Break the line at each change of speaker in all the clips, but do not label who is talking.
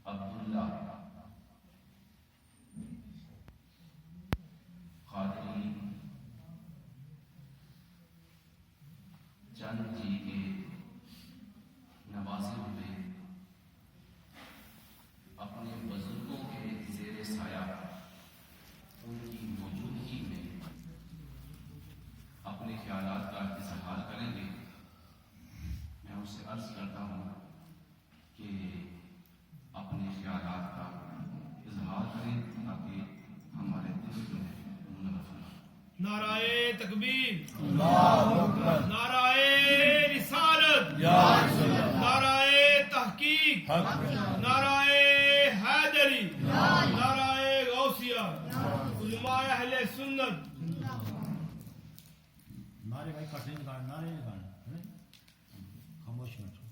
عبداللہ قادری چند جی کے نوازے ہوئے اپنے بزرگوں کے زیر سایہ ان کی موجودگی میں اپنے خیالات کا اظہار کریں گے. میں ان سے عرض کرتا ہوں کہ اپنے خیالات کا اظہار کریں تاکہ ہمارے دل میں
نعرہ تکبیر، نعرہ رسالت، نعرہ تحقیق، نعرہ حیدری، نعرہ غوثیہ، علماء اہل سنت.
نعرے بھائی کٹ نہیں نکالنا، نعرے نکالنا، خاموش بیٹھو.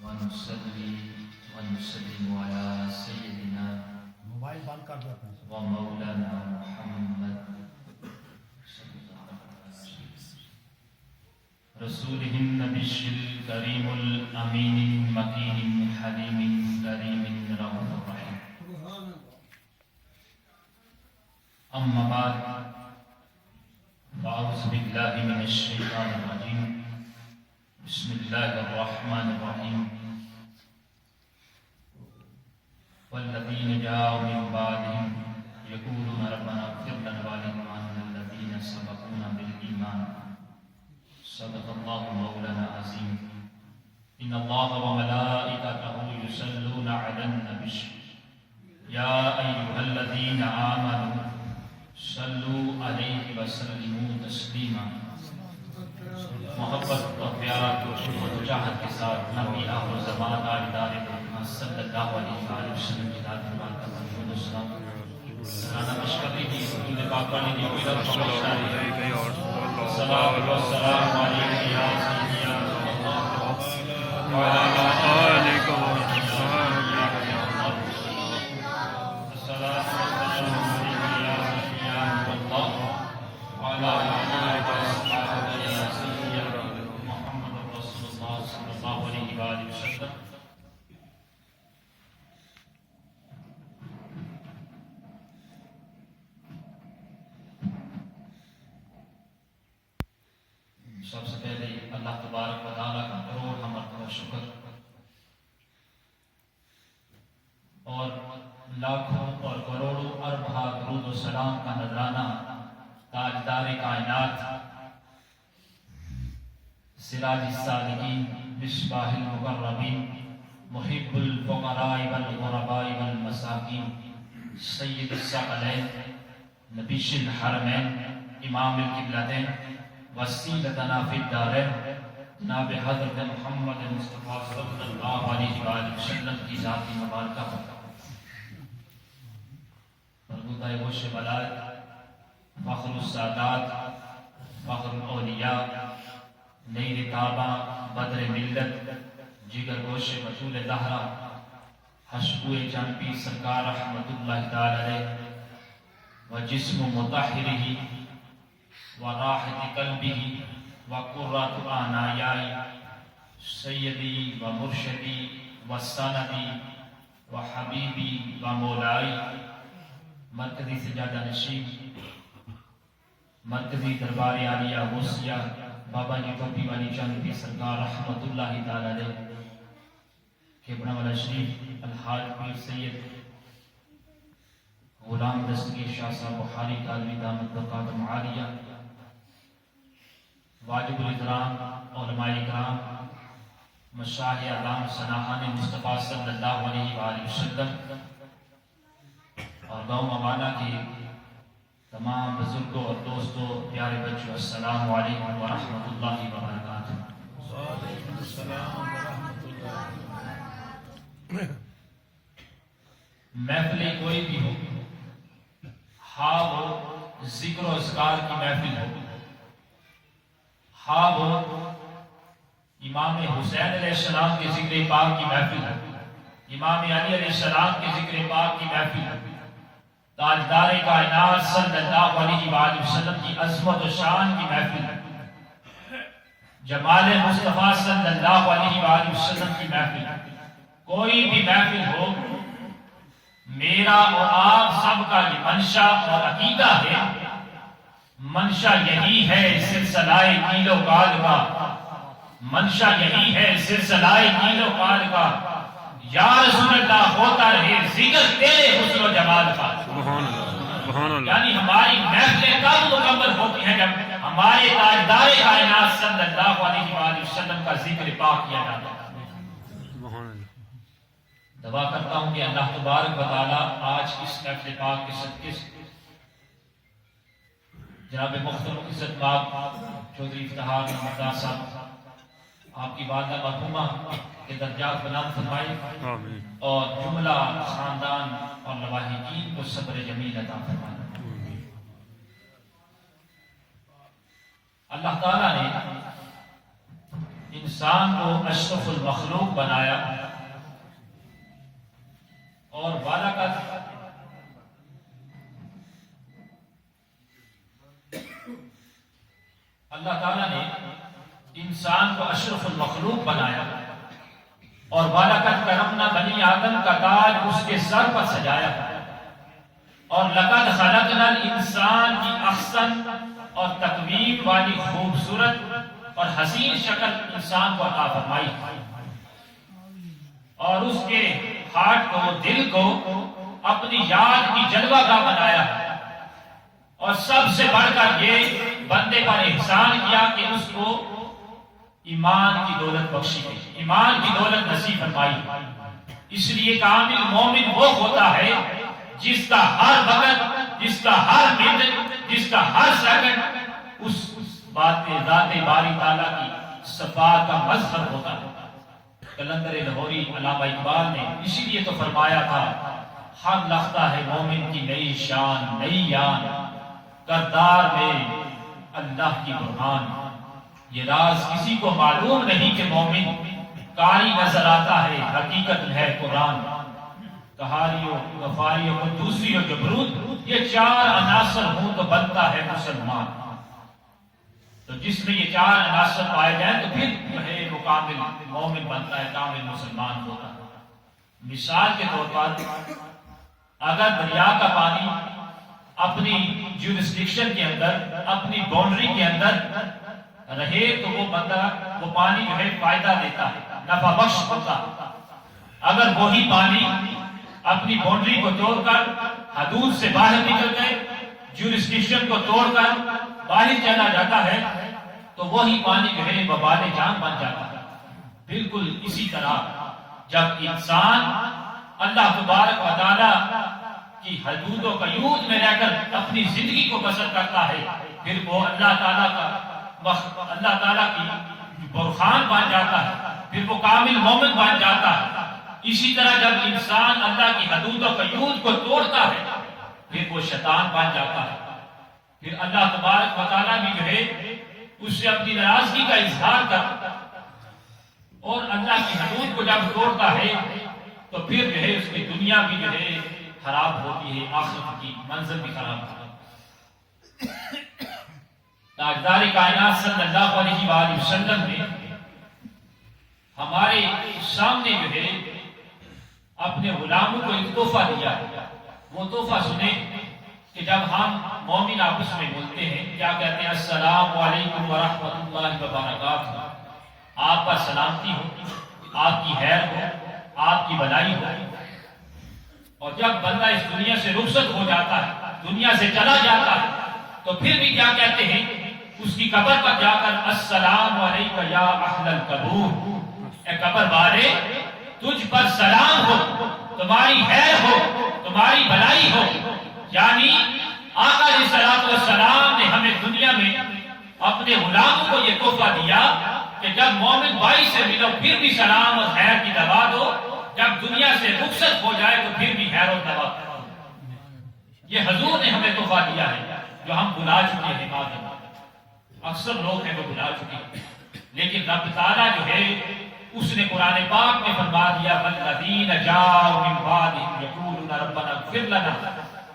ونصلي ونسلم على سيدنا
موبائل بند کر دو اپنے سے.
ومولانا محمد رسوله النبي الكريم الأمين المكين حليم كريم رؤوف رحيم. أما بعد فأعوذ بالله من الشيطان الرجيم. بسم الله الرحمن الرحيم. والذين جاءوا من بعدهم يقولون ربنا اغفر لنا ولإخواننا الذين سبقونا بالإيمان. صدق الله مولانا العظيم. إن الله وملائكته يصلون على النبي يا أيها الذين آمنوا صلوا عليه وسلموا تسليما. محبت اور پیار اور چاہت کے ساتھ نبی آخر زمان آلدار محمد صلی اللہ علیہ وسلم کی ذات مبارکہ پر درود و سلام. سلام مشکلی کی حضور پاک علیہ کی قدرت پہنچائی. الصلاۃ والسلام علیک یا سیدی یا رسول اللہ وعلی آلک وصحبہ. الصلاۃ والسلام علیک یا سیدی یا رسول اللہ وعلی آلک وصحبہ یا سیدی یا محمد رسول اللہ صلی اللہ علیہ وآلہ وسلم. سب سے پہلے اللہ تبارک و تعالیٰ کا کروڑ مرتبہ شکر اور لاکھوں اور کروڑوں اربہ درود و سلام کا نذرانہ تاجدار کائنات سراج السالکین مصباح المقربین محب الفقراء والغرباء والمساکین سید الثقلین نبی الحرمین امام القبلتین وسیلتنا فی الدارین جناب حضرت محمد مصطفیٰ صلی اللہ علیہ وآلہ وسلم کی ذاتی مبارکہ برگزیدہ گوش بلاد فخر السادات فخر الاولیاء نیر کعبہ بدر ملت جگر گوش بطول زہرا حشبوئے جنبی سرکار رحمت اللہ تعالی علیہ و جسم مطہرہ وراحت قلبه وقرۃ عنایائی سیدی و مرشدی و سندی و حبیبی و مولائی مرکزی سجادہ نشین مرکزی دربار عالیہ غوثیہ بابا جی ٹوپی والی چند کی سرکار رحمت اللہ تعالی علیہ کے بڑا والا شریف الحاج پیر سید غلام دستگیر شاہ صاحب بخاری قادری دامت بقاتم عالیہ واجب الاحترام علماء اکرام مشایخ اعلام سناہان مصطفیٰ صلی اللہ علیہ وآلہ وسلم اور گاؤں موانا کے تمام بزرگوں اور دوستوں پیارے بچوں السلام علیکم ورحمۃ اللہ وبرکاتہ. محفل کوئی بھی ہو، ہاں وہ ذکر و اذکار کی محفل ہو، ہاں وہ امام حسین علیہ السلام کے ذکر پاک کی محفل ہو، امام علی علیہ السلام کے ذکر پاک کی محفل، تاجدار کائنات صلی اللہ علیہ وآلہ وسلم کی عظمت و شان کی محفل، جمال مصطفیٰ صلی اللہ علیہ وآلہ وسلم کی محفل، کوئی بھی محفل ہو، میرا اور آپ سب کا یہ منشا اور عقیدہ ہے، منشا یہی ہے سلسلہ کیل و کال کا، منشا یہی ہے سلسلہ کیل و کال کا، یا رسول اللہ ہوتا رہے ذکر تیرے حسن و جمال کا۔ یعنی ہماری محفلیں کب مکمل ہوتی ہیں جب ہمارے تاجدار کائنات صلی اللہ علیہ وآلہ وسلم کا ذکر پاک کیا جاتا ہے۔ دعا کرتا ہوں کہ اللہ تبارک و تعالی آج اس محفل پاک کے صدقے سے جناب محترم عزت مآب چودھری افتخار احمد صاحب آپ کی والدہ مرحومہ کے درجات بلند فرمائے اور جملہ خاندان اور لواحقین کو صبر جمیل عطا فرمائے۔ اللہ تعالیٰ نے انسان کو اشرف المخلوق بنایا اور بالقد اللہ تعالیٰ نے انسان کو اشرف المخلوق بنایا اور بالقد کرمنا بنی آدم کا تاج اس کے سر پر سجایا اور لقد خلقنا الانسان کی احسن اور تقویم والی خوبصورت اور حسین شکل انسان کو عطا فرمائی اور اس کے ہارٹ کو، دل کو اپنی یاد کی جلوہ گاہ بنایا اور سب سے بڑھ کر یہ بندے پر احسان کیا کہ اس کو ایمان کی دولت بخشی گئی، ایمان کی دولت نصیب فرمائی۔ اس لیے کامل مومن وہ ہوتا ہے جس کا ہر وقت، جس کا ہر منٹ، جس کا ہر سیکنڈ اس ذات باری تعالیٰ کی صفات کا مظہر ہوتا ہے۔ کلندر لاہوری علامہ اقبال نے اسی لیے تو فرمایا تھا، ہر لختہ ہے مومن کی نئی شان، نئی یان، کردار میں اللہ کی برہان۔ یہ راز کسی کو معلوم نہیں کہ مومن قاری نظر آتا ہے، حقیقت ہے قرآن۔ کہاریوں، غفاریوں، قدوسی اور جبروت، یہ چار عناصر ہوں تو بنتا ہے مسلمان۔ تو جس میں یہ چار عناصر پائے جائیں تو پھر جو ہے وہ کامل مومن بنتا ہے، کامل مسلمان ہوتا ہے۔ مثال کے طور پر اگر دریا کا پانی اپنی جورسڈکشن کے اندر، اپنی باؤنڈری کے اندر رہے تو وہ بندہ، وہ پانی جو ہے فائدہ دیتا ہے، نفع بخش ہوتا ہے۔ اگر وہی پانی اپنی باؤنڈری کو توڑ کر حدود سے باہر نکل گئے، جورسڈکشن کو توڑ کر باہر چلا جاتا ہے تو وہی پانی جو ہے وبال جان بن جاتا ہے۔ بالکل اسی طرح جب انسان اللہ تبارک و تعالی کی حدود و قیود میں رہ کر اپنی زندگی کو بسر کرتا ہے، پھر وہ اللہ تعالیٰ کی برخان بن جاتا ہے، پھر وہ کامل مومن بن جاتا ہے۔ اسی طرح جب انسان اللہ کی حدود و قیود کو توڑتا ہے پھر وہ شیطان بن جاتا ہے، پھر اللہ تبارک و تعالیٰ بھی جو ہے اس سے اپنی ناراضگی کا اظہار کرتا ہے اور اللہ کی حدود کو جب توڑتا ہے تو پھر جو ہے اس کی دنیا بھی جو ہے خراب ہوتی ہے، آخرت کی منزل بھی خراب ہوتی ہے۔ تاجدار کائنات صلی اللہ علیہ وآلہ وسلم نے ہمارے سامنے جو ہے اپنے غلاموں کو ایک تحفہ دیا۔ وہ تحفہ سنیں کہ جب ہم مومن آپس میں بولتے ہیں کیا کہتے ہیں؟ السلام علیکم ورحمۃ اللہ وبرکاتہ، آپ پر سلامتی ہو، آپ کی خیر ہو، آپ کی بھلائی ہو۔ اور جب بندہ اس دنیا سے رخصت ہو جاتا ہے، دنیا سے چلا جاتا ہے، تو پھر بھی کیا کہتے ہیں؟ اس کی قبر پر جا کر السلام علیکم یا اہل القبور، اے قبر والے تجھ پر سلام ہو، تمہاری خیر ہو، تمہاری بھلائی ہو۔ یعنی آقا علیہ الصلوۃ والسلام نے ہمیں دنیا میں اپنے غلاموں کو یہ تحفہ دیا کہ جب مومن بھائی سے ملو پھر بھی سلام اور خیر کی دعا دو، جب دنیا سے رخصت ہو جائے تو پھر بھی خیر و دعا دو۔ یہ حضور نے ہمیں تحفہ دیا ہے جو ہم بھلا چکے ہیں، اکثر لوگ ہیں وہ بھلا چکے ہیں، لیکن رب تعالیٰ جو ہے اس نے قرآن پاک میں فرما دیا والذین جاءوا من بعدهم یقولون ربنا اغفر لنا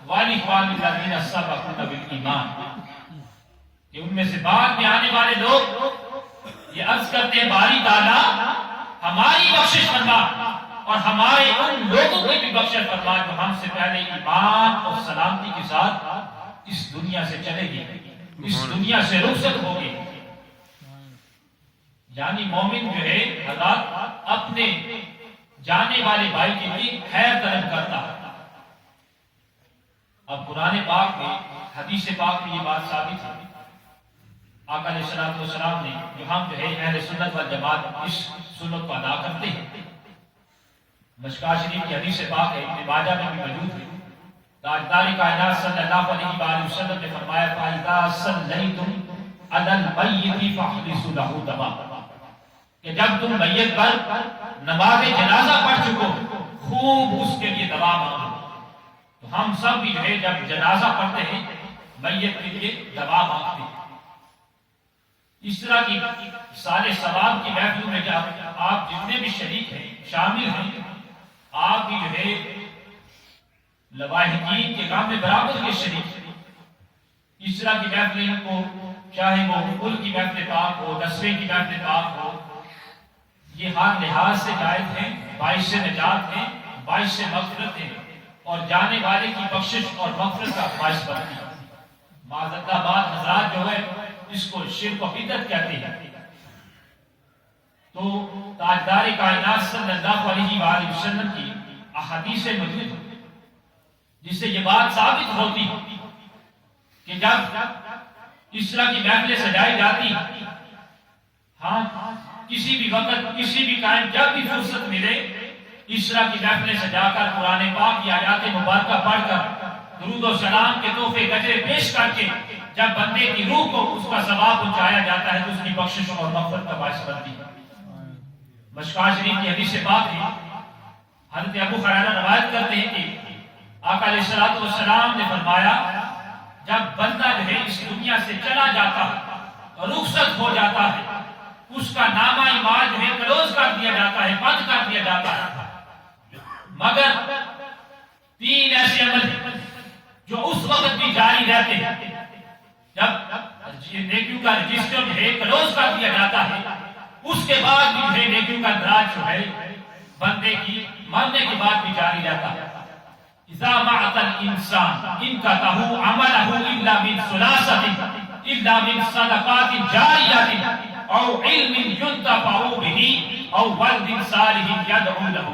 ولاخواننا الذین سبقونا بالایمان، کہ ان میں سے بعد میں آنے والے لوگ یہ عرض کرتے ہیں باری تعالیٰ ہماری بخشش فرما اور ہمارے ان لوگوں کی بھی بخشش فرما جو ہم سے پہلے ایمان اور سلامتی کے ساتھ اس دنیا سے چلے گئے، اس دنیا سے رخصت ہو گئے۔ یعنی مومن جو ہے حضرات اپنے جانے والے بھائی کے لیے خیر طلب کرتا ہے۔ اب قرآن پاک میں حدیث پاک میں یہ بات ثابت ہے، آقا علیہ الصلوۃ والسلام نے جو ہم جو ہے اہل سنت والجماعت اس سنت کو ادا کرتے ہیں، مشکوٰۃ شریف کی حدیث پاک ہے، ابن ماجہ میں بھی موجود ہے، تاجدار کائنات صلی اللہ علیہ وآلہ وسلم نے فرمایا فَإِذَا صَلَّيْتُمْ عَلَى الْمَيِّتِ فَأَحْرِصُوا لَهُ دَمًا، کہ جب تم میت پر نماز جنازہ پڑھ چکو خوب اس کے لیے دعا مانگو۔ تو ہم سب بھی جو ہے جب جنازہ پڑھتے ہیں میت کے لیے دعا مانگتے ہیں۔ اس طرح کی سارے ثواب کی محفل میں جب آپ جتنے بھی شریک ہیں شامل ہیں، آپ بھی جو ہے لواحقین کے کام میں برابر کے شریک ہیں۔ اس طرح کی محفلیں کو چاہے وہ کل کی محفل پاک ہو، نسوے کی محفل پاک ہو، یہ ہر لحاظ سے جائز ہیں، باعث نجات ہیں، باعث مغفرت ہیں اور جانے والے کی بخشش اور مغفرت کا باعث بنتی ہے۔ معذرت بعض حضرات جو ہے اس کو شرک و بدعت کہتے ہیں۔ تو تاجدار کائنات صلی اللہ علیہ وآلہ وسلم کی احادیث موجود ہیں جس سے یہ بات ثابت ہوتی ہے کہ جب اس طرح کی محفلیں سجائی جاتی، ہاں کسی بھی وقت کسی بھی ٹائم جب بھی فرصت ملے اس طرح کی محفلیں سجا کر قرآن پاک کی آیات مبارکہ پڑھ کر درود و سلام کے تحفے گجرے پیش کر کے جب بندے کی روح کو اس کا ثواب پہنچایا جاتا ہے تو اس کی بخشش اور مغفرت کا باعث بنتی ہے۔ مشکوٰۃ شریف کی حدیث پاک ہے، حضرت ابو ہریرہ روایت کرتے ہیں کہ آقا علیہ الصلوۃ والسلام نے فرمایا جب بندہ جو ہے اس دنیا سے چلا جاتا ہے، رخصت ہو جاتا ہے، اس کا نامہ اعمال جو ہے کلوز کر دیا جاتا ہے، بند کر دیا جاتا ہے، مگر تین ایسے عمل جو اس وقت بھی جاری رہتے ہیں جب نیکیوں کا رجسٹر جو ہے کلوز کر دیا جاتا ہے، اس کے بعد بھی جو ہے نیکیوں کا دراج جو ہے بندے کی مرنے کے بعد بھی جاری رہتا ہے۔ اذا مات الانسان انقطع عمله الا من ثلاثه الا من صدقات جاریہ او علم ينتفع به او ولد صالح يدعو له۔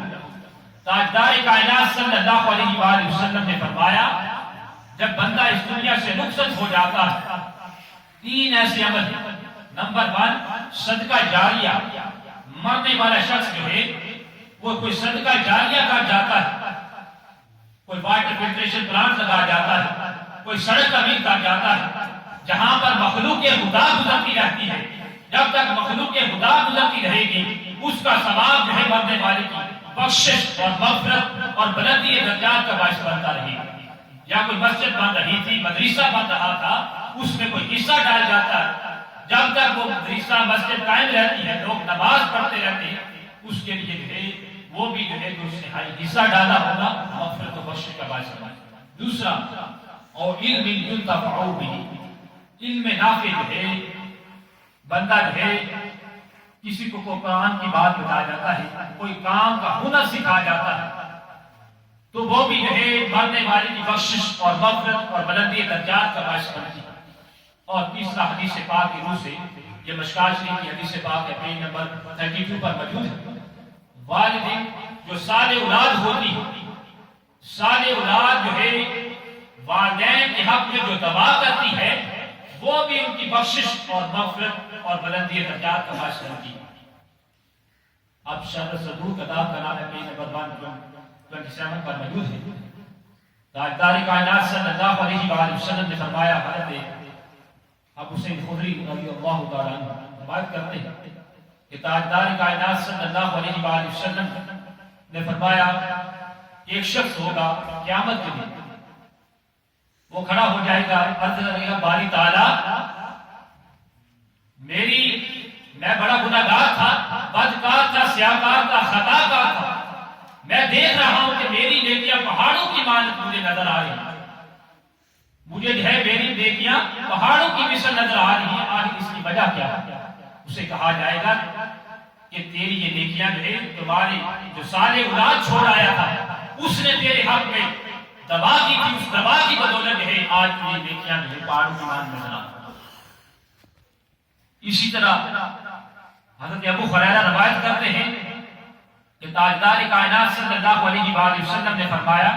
تاجدار کائنات صلی اللہ علیہ وآلہ وسلم نے فرمایا جب بندہ اس دنیا سے رخصت ہو جاتا ہے تین ایسے عمل، نمبر 1 صدقہ جاریہ، مرنے والا شخص جو ہے وہ کوئی صدقہ جاریہ کر جاتا ہے، کوئی واٹر فلٹریشن پلانٹ لگا جاتا ہے، کوئی سڑک تعمیر کر جاتا ہے، جہاں پر مخلوق خدا گزرتی رہتی ہے، جب تک مخلوق خدا گزرتی رہے گی اس کا ثواب جو ہے مرنے والے کی بخشش اور مغفرت اور بلندی درجات کا باعث بنتا رہے گا۔ یا کوئی مسجد بن رہی تھی، مدرسہ بن رہا تھا، اس میں کوئی حصہ ڈال جاتا ہے، جب تک وہ مدرسہ مسجد قائم رہتی ہے، لوگ نماز پڑھتے رہتے ہیں، اس کے لیے جو ہے وہ بھی جو ہے جو اس نے حصہ ڈالا ہوگا مغفرت و بخشش کا باعث بنے۔ دوسرا اور علم ينتفع به، علم نافع جو ہے بندہ جو ہے کسی کو قرآن کی بات بتایا جاتا ہے، کوئی کام کا ہنر سکھایا جاتا ہے، تو وہ بھی جو ہے مرنے والے کی بخشش اور مغفرت اور بلندی درجات کا باعث بنتی ہے۔ اور تیسرا حدیث پاک کی روح سے یہ مشکوٰۃ شریف کی حدیث پاک ہے، پیج نمبر 32 پر موجود ہے، والدین جو صالح اولاد ہوتی ہے، صالح اولاد جو ہے والدین کے حق میں جو دعا کرتی ہے وہ بھی ان کی بخشش اور مغفرت اور بلندی درجات کا باعث بنتی ہے۔ اب شرح صدوق کتاب کا نام ہے، پیج نمبر 127 پر موجود ہے، تاجدار کائنات صلی اللہ علیہ وآلہ وسلم نے فرمایا، حضرت ابو سعید خدری رضی اللہ تعالیٰ عنہ روایت کرتے ہیں کہ تاجدار کائنات صلی اللہ علیہ وآلہ وسلم نے فرمایا ایک شخص ہوگا قیامت کے دن، وہ کھڑا ہو جائے گا، عرض کرے گا باری تعالیٰ میں بڑا گناہگار تھا، بدکار تھا، سیاہکار تھا، خطا کار تھا، میں دیکھ رہا ہوں کہ میری نیکیاں پہاڑوں کی مانند مجھے نظر آ رہی ہیں، مجھے جو ہے میری نیکیاں پہاڑوں کی مثل نظر آ رہی ہیں، آخر اس کی وجہ کیا ہے؟ اسے کہا جائے گا کہ تیری یہ نیکیاں جو ہے تمہارے جو صالح اولاد چھوڑ آیا تھا اس نے تیرے حق میں دبا کی تھی، اس دبا کی بدولت جو ہے آج تجھے نیکیاں جو ہے پہاڑوں کی مانند نظر آ رہی ہیں۔ اسی طرح حضرت ابو ہریرہ روایت کرتے ہیں کہ تاجدار کائنات صلی اللہ علیہ وآلہ وسلم نے فرمایا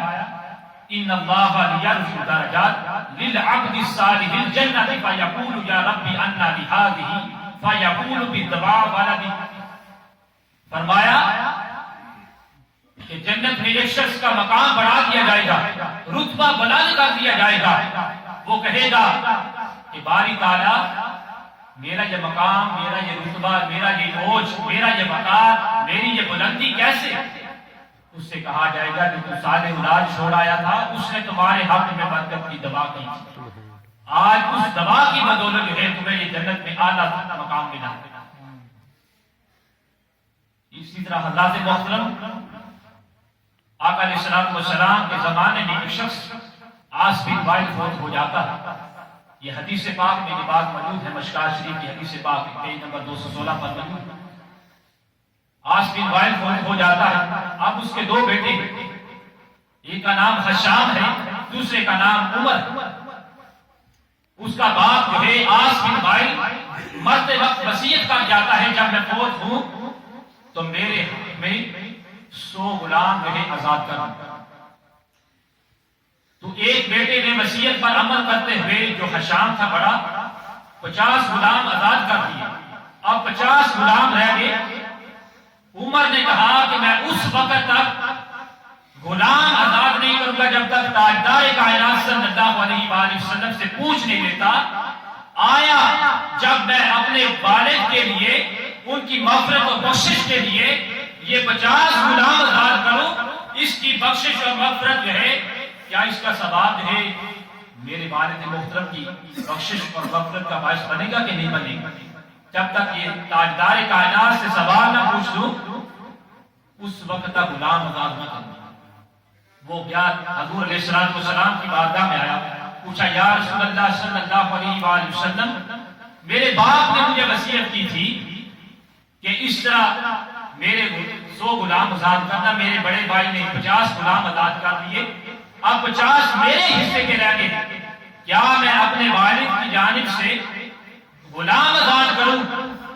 ان اللہ لیرفع درجات للعبد الصالح الجنہ فیقول یا ربی انا لہذہ فیقول بدعاء ولدی، فرمایا کہ جنت میں ایک شخص کا مقام بڑھا دیا جائے گا، رتبہ بلند کر دیا جائے گا، وہ کہے گا کہ باری تعالیٰ میرا یہ مقام، میرا یہ رتبہ، میرا یہ اوج، میرا یہ وقار، میری یہ بلندی کیسے؟ اس سے کہا جائے گا کہ تو صالح اولاد چھوڑ آیا تھا، اس نے تمہارے حق میں برکت کی دعا کی، آج اس دعا کی بدولت جو ہے تمہیں یہ جنت میں اعلیٰ مقام ملا۔ اسی طرح حضرات محترم آقا علیہ السلام کے زمانے میں ایک شخص عاص بن وائل فوت ہو جاتا ہے، یہ حدیث پاک میں یہ بات موجود ہے، مشکات شریف کی حدیث پاک پیج نمبر 216 پر موجود ہے۔ عاص بن وائل فوت ہو جاتا ہے، اب اس کے دو بیٹے، ایک کا نام خشام ہے، دوسرے کا نام عمر۔ اس کا باپ جو ہے عاص بن وائل مرتے وقت وصیت کر جاتا ہے جب میں فوت ہوں تو میرے حق میں 100 غلام جو ہے آزاد کرنا۔ تو ایک بیٹے نے وصیت پر عمل کرتے ہوئے جو خشام تھا بڑا 50 غلام آزاد کر دیے، اب 50 غلام رہ گئے۔ عمر نے کہا کہ میں اس وقت تک غلام آزاد نہیں کروں گا جب تک تاجدار کائنات صلی اللہ علیہ وآلہ وسلم سے پوچھ نہیں لیتا، آیا جب میں اپنے والد کے لیے ان کی مغفرت و بخشش کے لیے یہ 50 غلام آزاد کروں، اس کی بخشش اور مغفرت جو ہے کیا اس کا ثواب جو ہے میرے والد محترم کی بخشش اور مغفرت کا باعث بنے گا کہ نہیں بنے گا؟ جب تک یہ تاجدار کائنات سے سوال نہ پوچھ لوں اس وقت تک غلام آزاد نہ کروں۔ وہ گیا حضور علیہ السلام کی بارگاہ میں آیا، پوچھا یا رسول اللہ صلی اللہ علیہ وآلہ وسلم، میرے باپ نے مجھے وصیت کی تھی کہ اس طرح میرے 100 غلام آزاد کرنا، میرے بڑے بھائی نے 50 غلام آزاد کر دیے، اب 50 میرے حصے کے رہ گئے، کیا میں اپنے والد کی جانب سے غلام آزاد کروں؟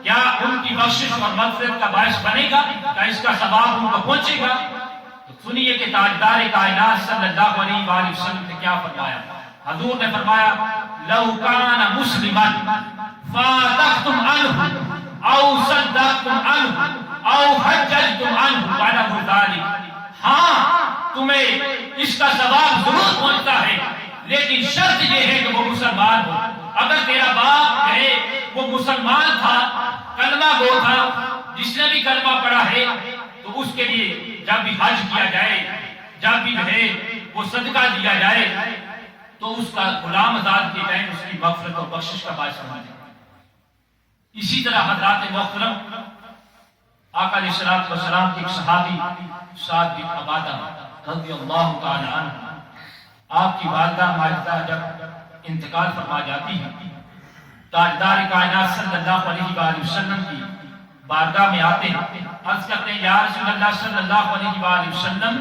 کیا ان کی بخشش اور مغفرت کا باعث بنے گا؟ کیا اس کا ثواب ان کو پہنچے گا؟ تو سنیے کہ تاجدار کائنات صلی اللہ علیہ وآلہ وسلم نے کیا فرمایا۔ حضور نے فرمایا لو کان مسلما فاتقتم عنہ او صدقتم عنہ او حججتم عنہ فله ذلك، ہاں تمہیں اس کا ثواب ضرور پہنچتا ہے لیکن شرط یہ ہے کہ وہ مسلمان ہو۔ اگر تیرا باپ ہے وہ مسلمان تھا، کلمہ گو تھا، جس نے بھی کلمہ پڑھا ہے تو اس کے لیے جب بھی حج کیا جائے، جب بھی جو ہے وہ صدقہ دیا جائے تو اس کا غلام آزاد کے ٹائم اس کی مغفرت اور بخشش کا باعث بنا جائے۔ اسی طرح حضرات محترم آقا علیہ السلام کے ایک صحابی سعد بن عبادہ رضی اللہ تعالی عنہ، آپ کی والدہ ماجدہ جب انتقال فرما جاتی ہے، تاجدار کائنات صلی اللہ علیہ وآلہ وسلم کی بارگاہ میں آتے ہیں، عرض کرتے ہیں یا رسول اللہ صلی اللہ علیہ وآلہ وسلم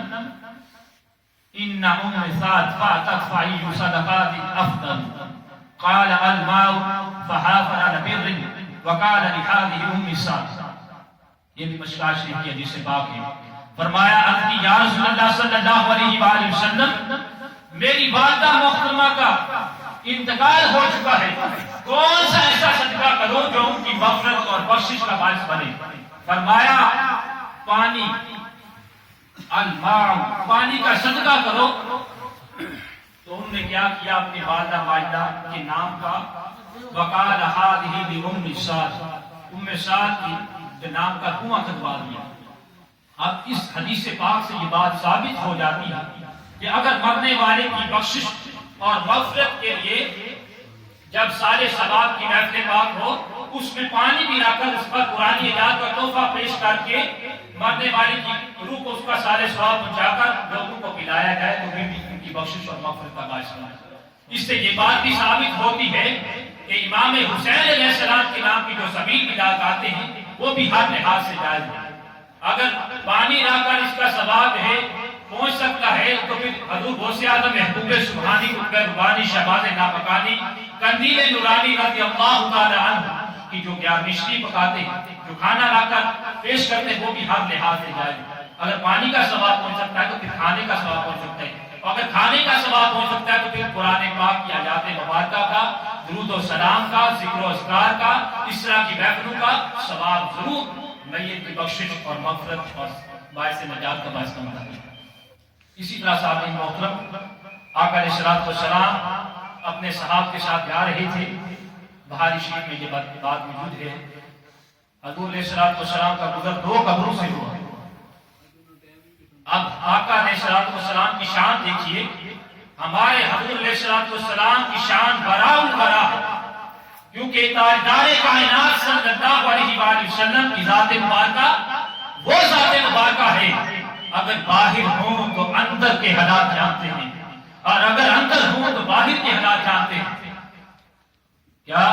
ان ام سعد فاتت فعی صدقات افضل، قال الماء فحافر على بر وقال لهذه ام سعد۔ یہ بھی مشکات شریف کی حدیث پاک ہے۔ فرمایا عرض کی یا رسول اللہ صلی اللہ علیہ وآلہ وسلم میری والدہ محترمہ کا انتقال ہو چکا ہے، کون سا ایسا صدقہ کروں جو ان کی مغفرت اور بخشش کا باعث بنے؟ فرمایا پانی، الماء، پانی کا صدقہ کرو۔ تو انہوں نے کیا کیا، اپنی والدہ ماجدہ کے نام کا وقال هذه لأم سعد، ام سعد کے نام کا کنواں کھدوا دیا۔ اب اس حدیث پاک سے یہ بات ثابت ہو جاتی ہے کہ اگر مرنے والے کی بخشش اور مغفرت کے لیے جب سارے ثواب کی محفل پاک ہو اس میں پانی پلا کر اس پر قرآن ایجاد کا تحفہ پیش کر کے مرنے والی کی روح کو اس کا سارے ثواب پہنچا کر لوگوں کو پلایا جائے تو بھی ان کی بخشش اور مغفرت کا باعث بنا۔ اس سے یہ بات بھی ثابت ہوتی ہے کہ امام حسین علیہ السلام کے نام کی جو زمین ملا آتے ہیں وہ بھی ہر لحاظ سے جائز ہے۔ اگر پانی لا کر اس کا ثواب ہے پہنچ سکتا ہے تو پھر حضور غوث اعظم محبوب سبحانی قطب ربانی شہباز نابکانی قندیل نورانی رضی اللہ تعالی عنہ کی جو گیارہویں پکاتے ہیں، جو کھانا لا کر پیش کرتے ہیں وہ بھی ہر لحاظ سے جائز ہے۔ اگر پانی کا ثواب پہنچ سکتا ہے تو پھر کھانے کا ثواب پہنچ سکتا ہے، اور اگر کھانے کا ثواب پہنچ سکتا ہے تو پھر قرآن پاک کی آیات مبارکہ کا، درود و سلام کا، ذکر و اذکار کا، اس طرح کی محفلوں کا ثواب ضرور میت کی بخشش اور مغفرت اور باعث نجات کا باعث بنتا ہے۔ اسی طرح سامعین محترم، آقا علیہ الصلوۃ والسلام اپنے صحابہ کے ساتھ جا رہے تھے، بخاری شریف میں یہ بات موجود ہے۔ حضور علیہ الصلوۃ والسلام کا گزر 2 قبروں سے ہوا۔ اب آقا علیہ الصلوۃ والسلام کی شان دیکھیے، ہمارے حضور علیہ الصلوۃ والسلام کی شان برا البرا ہے، کیونکہ تاجدار کائنات صلی اللہ علیہ وآلہ وسلم کی ذات مبارکہ وہ ذات مبارکہ ہے، اگر باہر ہوں تو اندر کے حالات جانتے ہیں، اور اگر اندر ہوں تو باہر کے حالات جانتے ہیں۔ کیا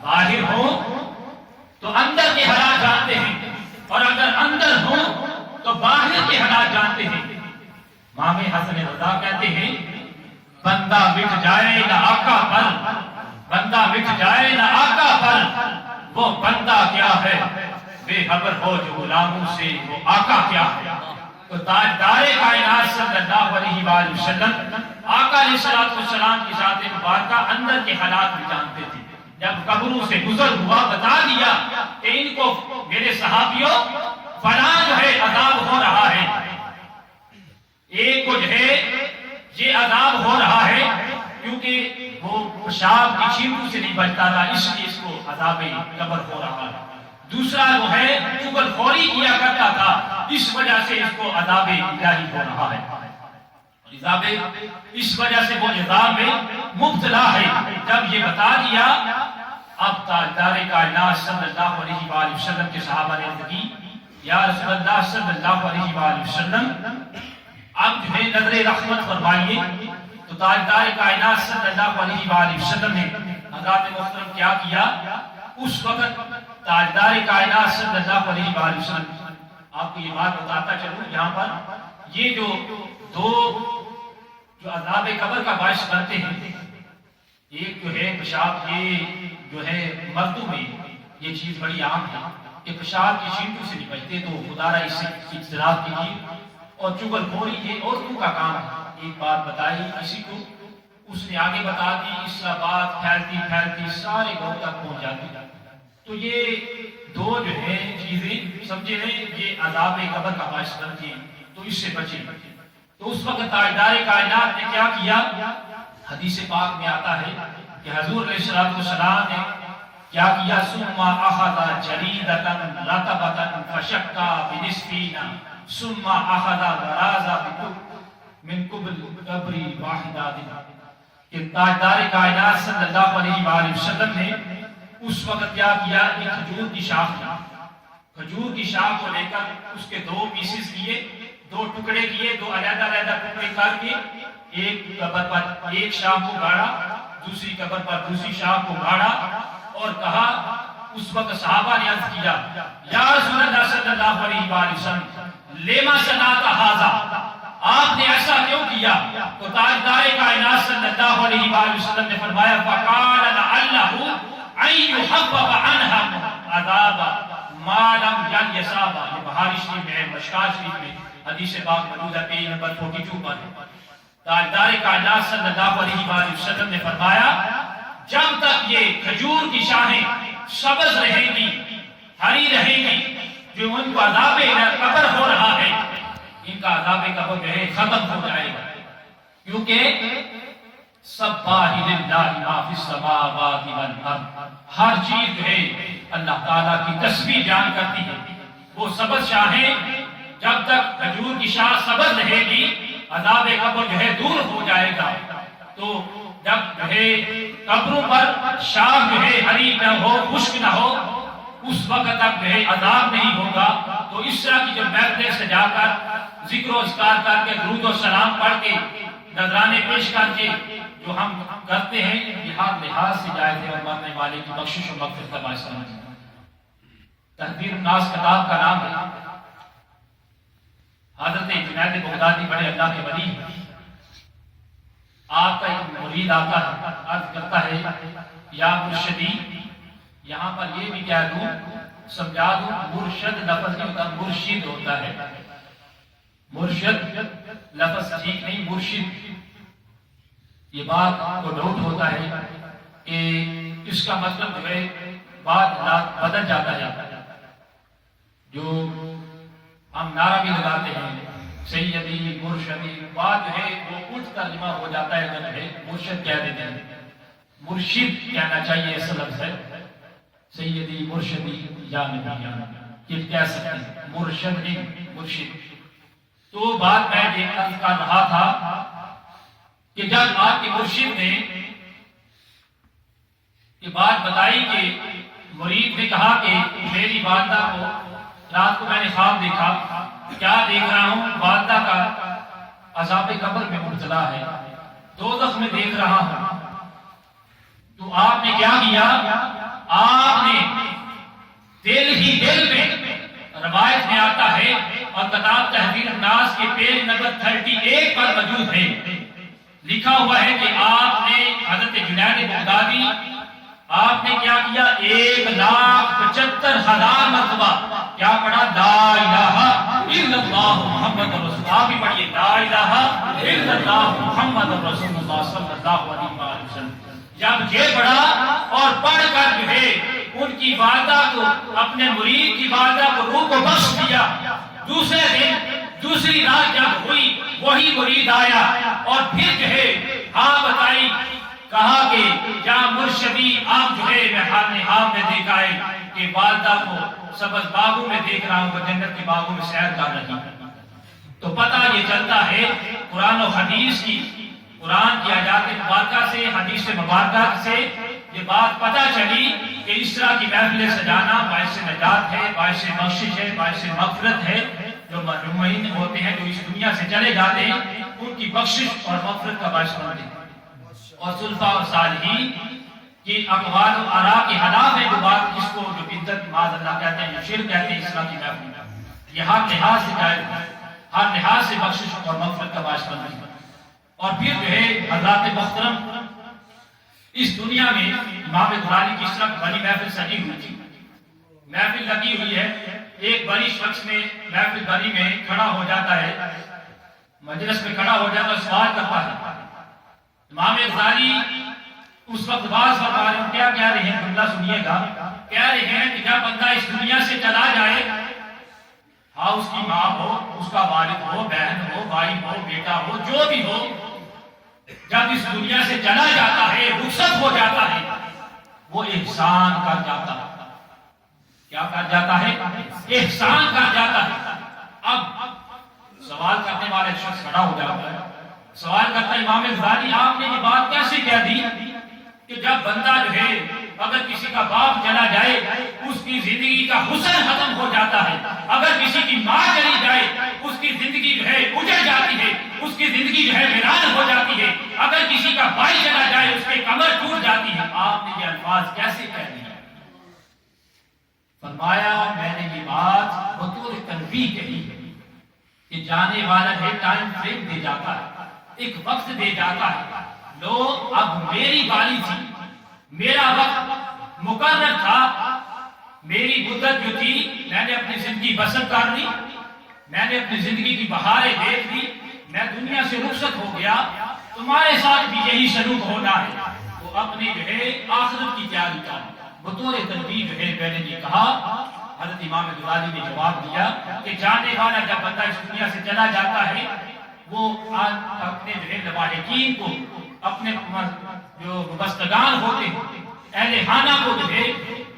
باہر ہوں تو اندر کے حالات جانتے ہیں، اور اگر اندر ہوں تو باہر کے حالات جانتے ہیں۔ امام حسن رضا کہتے ہیں، بندہ مٹ جائے نہ آقا پر، بندہ مٹ جائے نہ آقا پر، وہ بندہ کیا ہے بے خبر ہو جو غلاموں سے، وہ آقا کیا ہے۔ تو تاجدار کائنات صلی اللہ علیہ وآلہ وسلم آقا علیہ الصلوۃ والسلام کی ذات مبارکہ اندر کے حالات بھی جانتے تھے۔ جب قبروں سے گزر ہوا بتا دیا کہ ان کو میرے صحابیوں فلاں جو ہے عذاب ہو رہا ہے، ایک کو جو ہے یہ عذاب ہو رہا ہے کیونکہ وہ پیشاب کی چھینٹوں سے نہیں بچتا تھا، اس لیے اس کو عذاب قبر ہو رہا ہے۔ دوسرا جو ہے چغل خوری کیا کرتا تھا، اس وجہ سے اس کو عذاب الہی ہو رہا ہے، اس وجہ سے وہ عذاب میں مبتلا ہے۔ جب یہ بتا دیا، اب تاجدار کائنات صلی اللہ علیہ وآلہ وسلم کے صحابہ نے کہی، یا رسول اللہ صلی اللہ علیہ وآلہ وسلم اب جو ہے نظر رحمت فرمائیے۔ تو تاجدار کائنات صلی اللہ علیہ وآلہ وسلم نے حضرات محترم کیا کیا، اس وقت تاجدار کائنات صلی اللہ علیہ وآلہ وسلم، آپ کو یہ بات بتاتا چلوں یہاں پر، یہ جو دو جو عذاب قبر کا باعث بنتے ہیں، ایک جو ہے پیشاب، یہ جو ہے مردوں میں یہ چیز بڑی عام ہے کہ پیشاب کی چھینٹوں سے نہیں بچتے، تو خدا را اس سے اجتناب کیجیے۔ اور چغل خوری یہ عورتوں کا کام ہے۔ ایک بات بتائی کسی کو، اس نے آگے بتا دی، اس طرح بات پھیلتی پھیلتی سارے گاؤں تک پہنچ جاتی۔ تو یہ دو جو ہے چیزیں سمجھے نہیں، یہ عذاب قبر کا باعث بنتی ہیں، تو اس سے بچیں۔ تو اس وقت تاجدار کائنات نے کیا کیا، حدیث پاک میں آتا ہے کہ حضور علیہ الصلوۃ والسلام نے کیا کیا، ثم اخذ جریدۃ رطبۃ فشقا بنصفینا ثم اخذ غراضا من قبل قبر واحدہ، کہ تاجدار کائنات صلی اللہ علیہ وآلہ وسلم نے اس وقت کیا کیا، ایک کھجور کی شاخ لی، کھجور کی شاخ کو لے کر اس کے 2 پیسز کیے، 2 ٹکڑے کیے، 2 علیحدہ علیحدہ ٹکڑے کر کے ایک قبر پر ایک شاخ کو گاڑا، دوسری قبر پر دوسری شاخ کو گاڑا، اور کہا، اس وقت صحابہ نے عرض کیا، یا رسول اللہ صلی اللہ علیہ وآلہ وسلم لما صنعت ھذا، آپ نے ایسا کیوں کیا؟ تو تاجدار کائنات صلی اللہ علیہ وآلہ وسلم نے فرمایا، فقال لعلہ ان يحبب عنها عذاب ما لم يصاب۔ یہ بخاری شریف میں، مشکات شریف میں حدیث پاک موجود ہے، پیج نمبر 42 پر۔ تاجدار کائنات صلی اللہ علیہ وآلہ وسلم نے فرمایا، جب تک یہ کھجور کی شاخیں سبز رہیں گی، ہری رہیں گی، جو ان کو عذاب قبر ہو رہا ہے، ان کا عذاب قبر جو ہے ختم ہو جائے گا، کیونکہ سبح للہ ما فی السماوات والارض، ہر چیز جو ہے اللہ تعالیٰ کی تسبیح بیان کرتی ہے۔ وہ سبز شاخیں جب تک کھجور کی شاخ سبز رہے گی، عذاب قبر جو ہے دور ہو جائے گا۔ تو جب جو ہے قبروں پر شاخ جو ہے ہری نہ ہو، خشک نہ ہو، اس وقت تک جو ہے عذاب نہیں ہوگا۔ تو اس طرح کی جو محفلیں سجا کر ذکر و اذکار کر کے درود و سلام پڑھ کے نذرانے پیش کر کے جو ہم کرتے ہیں، یہ ہر لحاظ سے جائز ہے اور مرنے والے کی بخشش و مغفرت کا باعث ہے۔ تحذیر الناس کتاب کا نام ہے۔ حضرت جنید بغدادی بڑے اللہ کے ولی، آپ کا ایک مرید آتا ہے، عرض کرتا ہے یا مرشدی، یہاں پر یہ بھی کہہ دوں، سمجھا دوں، مرشد لفظ نہیں ہوتا، مرشد ہوتا ہے۔ مرشد لفظ ٹھیک نہیں، مرشد۔ یہ بات کو نوٹ ہوتا ہے کہ اس کا مطلب جو ہے بات بدل جاتا ہے۔ جو ہم نعرہ بھی لگاتے ہیں سیدی مرشدی، بات جو ہے وہ الٹ ترجمہ ہو جاتا ہے، جب ہے مرشد کہہ دیتے ہیں، مرشد کہنا چاہیے، ایسا لفظ ہے سیدی مرشدی یا نبی یہ کہہ سکتے ہیں، مرشد نہیں مرشد۔ تو بات میں یہ کر رہا تھا کہ جب آپ کے مرشد نے یہ بات بتائی کہ مرید نے کہا کہ میری والدہ کو رات کو میں نے خواب دیکھا، کیا دیکھ رہا ہوں، والدہ کا عذاب قبر میں مبتلا ہے، دوزخ میں دیکھ رہا ہوں۔ تو آپ نے کیا کیا؟ آپ نے دل ہی دل میں، روایت میں آتا ہے اور کتاب تحذیر الناس کے پیج نمبر 31 پر موجود ہے، لکھا ہوا ہے کہ آپ نے حضرت جنید بغدادی آپ نے کیا کیا؟ 1,75,000 مرتبہ کیا پڑھا؟ لا الہ الا اللہ محمد رسول اللہ۔ آپ بھی پڑھیے لا الہ الا اللہ محمد رسول اللہ صلی اللہ علیہ وسلم۔ جب یہ پڑھا اور پڑھ کر جو ہے ان کی والدہ کو، اپنے مرید کی والدہ کو روح کو بخش دیا، دوسرے دن دوسری رات جب ہوئی وہی مرید آیا اور پھر جو ہے ہاں بتائی، کہا کہ یا مرشدی آپ جو ہے میں خواب میں دیکھا ہے کہ والدہ کو سبز باغوں میں دیکھ رہا ہوں، وہ جنت کے باغوں میں سیر کر رہی ہے۔ تو پتہ یہ چلتا ہے قرآن و حدیث کی، قرآن کی آیات مبارکہ سے، حدیث مبارکہ سے یہ بات پتہ چلی کہ اس طرح کی محفلیں سجانا باعث نجات ہے، باعث بخشش ہے، باعث مغفرت ہے۔ جو مجمعین ہوتے ہیں، جو اس دنیا سے چلے جاتے ہیں، ان کی بخشش اور مغفرت کا باعث بنتے ہیں۔ اور صلفاء اور صالحین کی اقوال و آراء کے خلاف ہے جو بات، جس کو جو بدعت معاذ اللہ کہتے ہیں، جو شرک کہتے ہیں، اس طرح کی محفل یہ ہر لحاظ سے جائز ہے، ہر لحاظ سے بخشش اور مغفرت کا باعث بنتی ہے۔ اور پھر جو ہے حضرات محترم، اس دنیا میں امام غزالی کی اس طرح بڑی محفل سجی ہوئی تھی، محفل لگی ہوئی ہے، ایک بڑی شخص میں محفل بڑی میں کھڑا ہو جاتا ہے، مجلس میں کھڑا ہو جاتا ہے، سوال کرتا ہے۔ امام غزالی اس وقت باز فرما رہے ہیں، کیا کہہ رہے ہیں، جملہ سنیے گا، کہہ رہے ہیں کہ جب بندہ اس دنیا سے چلا جائے، ہاں اس کی ماں ہو، اس کا والد ہو، بہن ہو، بھائی ہو، بیٹا ہو، جو بھی ہو، جب اس دنیا سے چلا جاتا ہے، رخصت ہو جاتا ہے، وہ احسان کر جاتا ہے۔ کیا کر جاتا ہے؟ احسان کر جاتا ہے۔ اب سوال کرنے والے شخص کھڑا ہو جاتا ہے، سوال کرتا ہے امام غزالی آپ نے یہ بات کیسے کہہ دی کہ جب بندہ جو ہے اگر کسی کا باپ چلا جائے اس کی زندگی کا حسن ختم ہو جاتا ہے، اگر کسی کی ماں چلی جائے اس کی زندگی جو ہے اجڑ جاتی ہے، اس کی زندگی جو ہے ویران ہو جاتی ہے، اگر کسی کا بھائی چلا جائے اس کی کمر ٹوٹ جاتی ہے۔ آپ نے یہ الفاظ کیسے کہہ دیے؟ فرمایا میں نے یہ بات بطور تنبیہ کہی ہے کہ جانے والا ہے ٹائم فریم دے جاتا ہے، ایک وقت دے جاتا ہے۔ لوگ اب میری باری تھی، میرا وقت مقرر تھا، میری مدت جو تھی میں نے اپنی زندگی بسر کر لی، میں نے اپنی زندگی کی بہاریں دیکھ لی، میں دنیا سے رخصت ہو گیا، تمہارے ساتھ بھی یہی سلوک ہونا ہے۔ وہ اپنی جو ہے آخرت کی تیاری کر بطور تنبیہ جو ہے میں نے یہ کہا۔ حضرت امام غزالی نے جواب دیا کہ جانے والا جب بندہ اس دنیا سے چلا جاتا ہے وہ اپنے جو ہے لواحقین کو، اپنے جو وابستگان ہوتے ہیں، اہل خانہ کو جو ہے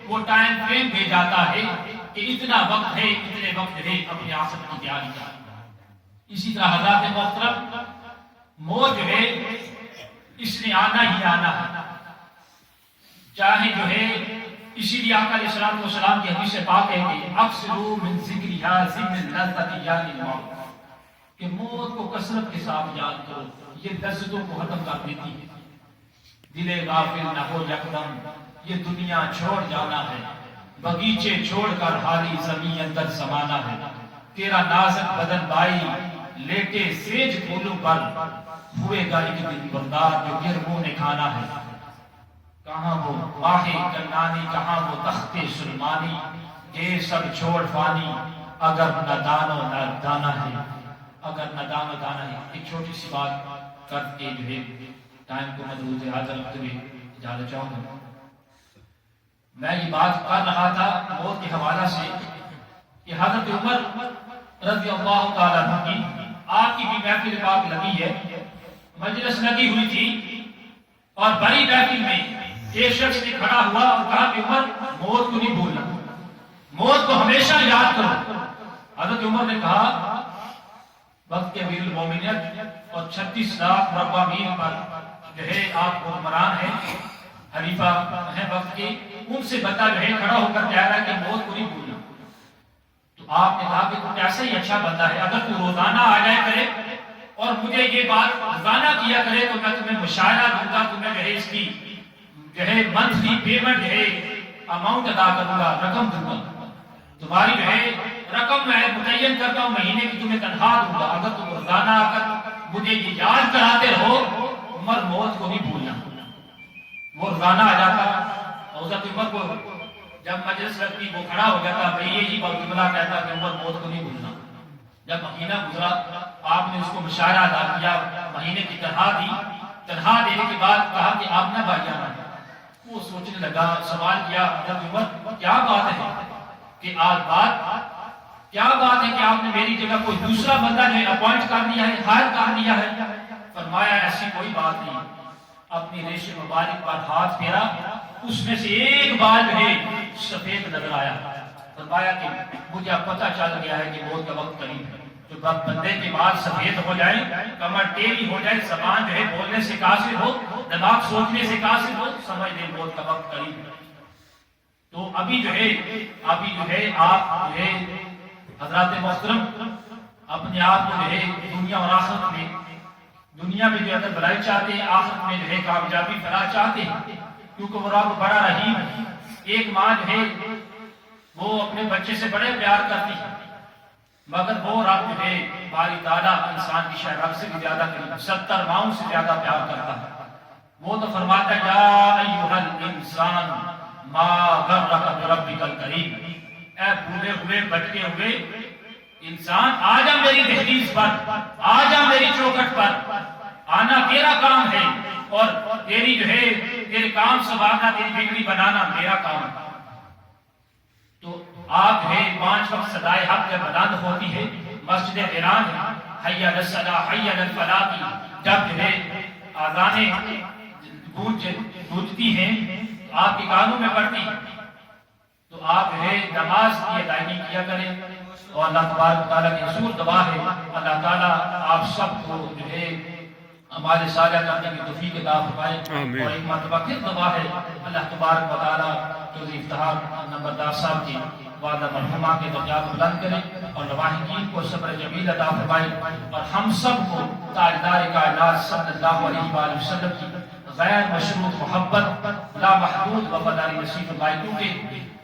وہ ٹائم فریم دے جاتا ہے کہ اتنا وقت ہے، اتنے وقت ہے اپنی آخرت کی تیاری کا۔ اسی طرح حضرات محترم موت جو ہے اس نے آنا ہی آنا ہے، چاہے جو ہے، اسی لیے آقا علیہ الصلوۃ والسلام کی حدیث پاک ہے کہ اکثروا من ذکرها ذکر لذت یاد الموت، کہ موت کو کثرت کے ساتھ یاد کرو، یہ لذتوں کو ختم کر دیتی ہے۔ دل غافل نہ ہو یکدم، یہ دنیا چھوڑ جانا ہے، بغیچے چھوڑ کر حالی زمین اندر سمانا ہے، تیرا نازک بدن بائی لیٹے سیج پھولوں پر، ہوئے گا ایک دن بردار جو گرموں نے کھانا ہے۔ کہاں وہ ماہ کنانی، کہاں وہ تخت سلمانی، یہ سب چھوڑ فانی، اگر نہ دانو نہ دانا ہے، اگر نہ دانو دانا ہے۔ ایک چھوٹی سی بات کر کے جو ہے ٹائم کو مدروز حاضر رکھتے ہوئے اجازت چاہوں گا۔ میں یہ بات کر رہا تھا موت کے حوالہ سے کہ حضرت عمر رضی اللہ تعالیٰ عنہ کی آپ کی بھی محفل پاک لگی ہے، مجلس لگی ہوئی تھی، اور بڑی محفل میں ایک شخص نے کھڑا ہوا اور کہا کہ عمر موت کو نہیں بھولنا، موت کو ہمیشہ یاد کرو۔ حضرت عمر نے کہا وقت کے امیر المومنین اور 36 لاکھ مربع میل پر جو ہے آپ حکمران ہیں، خلیفہ ہیں وقت کے، ان سے بتا جو ہے کھڑا ہو کر کہہ رہا ہے کہ موت کو نہیں بھولنا۔ تو آپ نے کہا کہ تو ایسا ہی اچھا بندہ ہے، اگر تو روزانہ آ جائے کرے اور مجھے یہ بات روزانہ کیا کرے تو میں تمہیں مشاہدہ دوں گا، تمہیں جو ہے اس کی جو ہے منتھلی پیمنٹ جو ہے اماؤنٹ ادا کروں گا، رقم دوں گا، تمہاری جو ہے رقم میں متعین کرتا ہوں، مہینے کی تمہیں تنخواہ دوں گا، اگر تم روزانہ آ کر مجھے یہ یاد کراتے رہو عمر موت کو نہیں بھولنا۔ وہ روزانہ آ جاتا، حضرت عمر کو جب مجلس لگتی وہ کھڑا ہو جاتا، بھئی یہی بلکہ کہتا کہ عمر موت کو نہیں بھولنا۔ جب مہینہ گزرا آپ نے اس کو مشاہدہ ادا کیا، مہینے کی تنخواہ دی، تنخواہ دینے کے بعد کہا کہ آپ نہ بھائی جانا۔ وہ سوچنے لگا، سوال کیا حضرت عمر کیا بات ہے کہ آج کیا بات ہے کہ آپ نے میری جگہ کوئی دوسرا بندہ جو ہے اپوائنٹ کر دیا ہے، ہائر کر دیا ہے؟ فرمایا ایسی کوئی بات نہیں۔ اپنی ریش مبارک پر ہاتھ پھیرا، اس میں سے ایک بال جو ہے سفید نظر آیا۔ فرمایا کہ مجھے اب پتہ چل گیا ہے کہ موت کا وقت قریب ہے۔ جو بندے کے بال سفید ہو جائیں، کمر ٹیڑھی ہو جائے، زبان جو ہے بولنے سے قاصر ہو، دماغ سوچنے سے قاصر ہو، سمجھ لیں موت کا وقت قریب ہے۔ تو ابھی جو ہے آپ جو ہے حضرات محترم اپنے آپ کو جو ہے دنیا اور آخرت میں، دنیا میں جو اگر بھلائی چاہتے ہیں، آخرت میں جو ہے کامیابی فلاح چاہتے ہیں، کیونکہ وہ رب بڑا رحیم ہے۔ ایک ماں جو ہے وہ اپنے بچے سے بڑے پیار کرتی ہے، مگر وہ رب جو ہے باری تعالیٰ انسان کی شہرت سے بھی زیادہ قریب، 70 ماؤں سے زیادہ پیار کرتا ہے۔ وہ تو فرماتا ہے یا ایھا الانسان ما غرک بربک الکریم، اے بھولے ہوئے بھٹکے ہوئے انسان، آ جا میری دہلیز پر، آ جا میری چوکھٹ پر، آنا تیرا کام ہے، اور تیری جو ہے تیرے کام سنوارنا، تیری بگڑی بنانا میرا کام ہے۔ تو آپ ہے 5 وقت صدائے حق جب بلند ہوتی ہے، مسجد ویران ہے، حی علی الصلاۃ حی علی الفلاح کی جب جو ہے آذانیں گونجتی ہیں تو آپ کے کانوں میں پڑتی ہیں، تو آپ جو ہے نماز کی ادائیگی کیا کریں، اور اللہ تبارک تعالیٰ کی حضور دعا ہے اللہ تعالیٰ آپ سب کو جو ہے ہمارے صالح کرنے کی توفیق عطا فرمائے۔ اور ایک مرتبہ پھر دعا ہے اللہ تبارک تعالیٰ چودھری افتخار نمبردار صاحب کی وعدہ مرحومہ کے درجات بلند کرے، اور لواحقین کو صبر جمیل عطا فرمائے، اور ہم سب کو تاجدار کائنات صلی اللہ علیہ وآلہ وسلم کی غیر مشروط محبت لا محدود وفاداری نصیب فرمائے، کیونکہ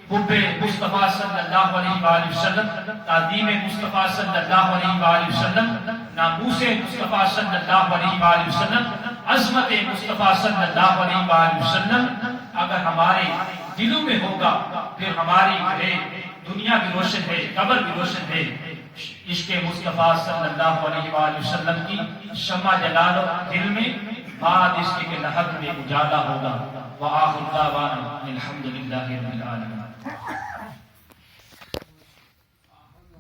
حب مصطفیٰ صلی اللہ علیہ وآلہ وسلم، تعظیم مصطفیٰ صلی اللہ علیہ وآلہ وسلم، ناموس مصطفیٰ صلی اللہ علیہ وآلہ وسلم، عظمت مصطفیٰ صلی اللہ علیہ وآلہ وسلم اگر ہمارے دلوں میں ہوگا، پھر ہماری جو ہے دنیا بھی روشن ہے، قبر بھی روشن ہے۔ عشق مصطفیٰ صلی اللہ علیہ وآلہ وسلم کی شمع جلال دل میں، بعد اس کے لہب میں اجالا ہوگا۔ وآخر دعوانا الحمدللہ رب العالمین۔